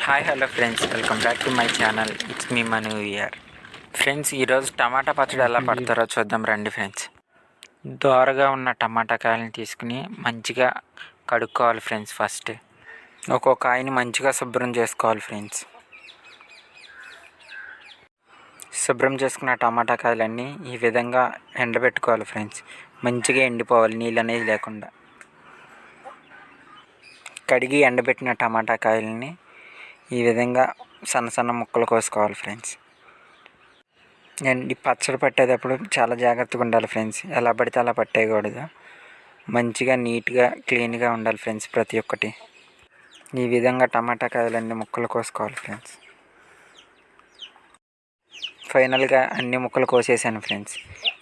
Hi hello friends, welcome back to my channel. It's me Manu year. Friends, ఈరోజు టమాటా పచ్చడి ఎలా పడతారో చూద్దాం రండి ఫ్రెండ్స్. దోరగా ఉన్న టమాటా కాయలను తీసుకుని మంచిగా కడుక్కోవాలి ఫ్రెండ్స్. ఫస్ట్ ఒక్కొక్క కాయని మంచిగా శుభ్రం చేసుకోవాలి ఫ్రెండ్స్. శుభ్రం చేసుకున్న టమాటా కాయలన్నీ ఈ విధంగా ఎండబెట్టుకోవాలి ఫ్రెండ్స్. మంచిగా ఎండిపోవాలి, నీళ్ళు అనేది లేకుండా. కడిగి ఎండబెట్టిన టమాటా కాయలని ఈ విధంగా సన్న సన్న ముక్కలు కోసుకోవాలి ఫ్రెండ్స్. ఈ పచ్చడి పట్టేటప్పుడు చాలా జాగ్రత్తగా ఉండాలి ఫ్రెండ్స్. ఎలా పడితే అలా పట్టేయకూడదు. మంచిగా నీట్గా క్లీన్గా ఉండాలి ఫ్రెండ్స్. ప్రతి ఒక్కటి ఈ విధంగా టమాటా కాయలన్నీ ముక్కలు కోసుకోవాలి ఫ్రెండ్స్. ఫైనల్గా అన్ని ముక్కలు కోసేసాను ఫ్రెండ్స్.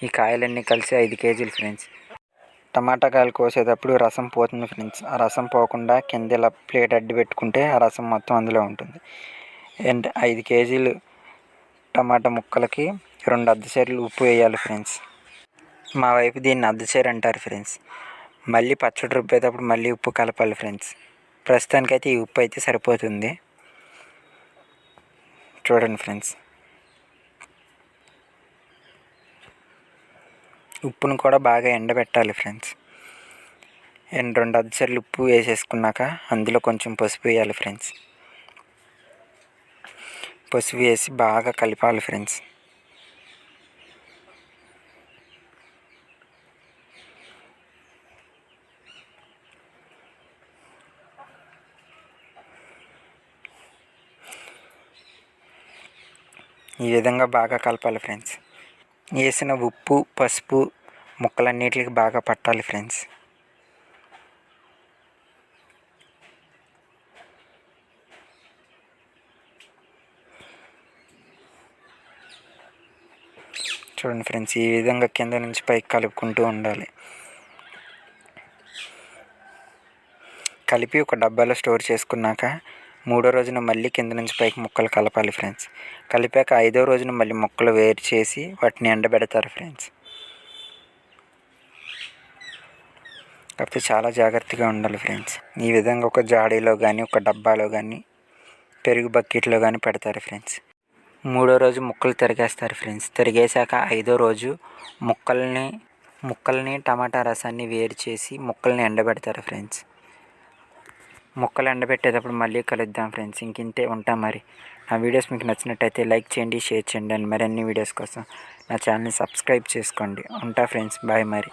ఈ కాయలన్నీ కలిసి 5 కేజీలు ఫ్రెండ్స్. టమాటా కాయలు కోసేటప్పుడు రసం పోతుంది ఫ్రెండ్స్. ఆ రసం పోకుండా కింద ఇలా ప్లేట్ అడ్డు పెట్టుకుంటే ఆ రసం మొత్తం అందులో ఉంటుంది. అండ్ 5 కేజీలు టమాటా ముక్కలకి 2 అద్దసేరులు ఉప్పు వేయాలి ఫ్రెండ్స్. మా వైపు దీన్ని అద్దసేరు అంటారు ఫ్రెండ్స్. మళ్ళీ పచ్చడి రుబ్బేటప్పుడు మళ్ళీ ఉప్పు కలపాలి ఫ్రెండ్స్. ప్రస్తుతానికైతే ఈ ఉప్పు అయితే సరిపోతుంది. చూడండి ఫ్రెండ్స్, ఉప్పును కూడా బాగా ఎండబెట్టాలి ఫ్రెండ్స్. 2 అద్దసేరులు ఉప్పు వేసేసుకున్నాక అందులో కొంచెం పసుపు వేయాలి ఫ్రెండ్స్. పసుపు వేసి బాగా కలపాలి ఫ్రెండ్స్. ఈ విధంగా బాగా కలపాలి ఫ్రెండ్స్. వేసిన ఉప్పు పసుపు ముక్కలన్నిటికి బాగా పట్టాలి ఫ్రెండ్స్. చూడండి ఫ్రెండ్స్, ఈ విధంగా కింద నుంచి పైకి కలుపుకుంటూ ఉండాలి. కలిపి ఒక డబ్బాలో స్టోర్ చేసుకున్నాక 3వ రోజున మళ్ళీ కింద నుంచి పైకి ముక్కలు కలపాలి ఫ్రెండ్స్. కలిపాక 5వ రోజున మళ్ళీ ముక్కలు వేరు చేసి వాటిని ఎండబెడతారు ఫ్రెండ్స్. కాకపోతే చాలా జాగ్రత్తగా ఉండాలి ఫ్రెండ్స్. ఈ విధంగా ఒక జాడీలో కానీ ఒక డబ్బాలో కానీ పెరుగు బకెట్లో కానీ పెడతారు ఫ్రెండ్స్. 3వ రోజు ముక్కలు తిరిగేస్తారు ఫ్రెండ్స్. తిరిగేసాక 5వ రోజు ముక్కల్ని టమాటా రసాన్ని వేరు చేసి ముక్కల్ని ఎండబెడతారు ఫ్రెండ్స్. ముక్కలు ఎండబెట్టేటప్పుడు మళ్ళీ కలుద్దాం ఫ్రెండ్స్. ఇంతే ఉంటాం మరి. నా వీడియోస్ మీకు నచ్చినట్టయితే లైక్ చేయండి, షేర్ చేయండి. అండ్ మరిన్ని వీడియోస్ కోసం నా ఛానల్ని సబ్స్క్రైబ్ చేసుకోండి. ఉంటా ఫ్రెండ్స్, బాయ్ మరి.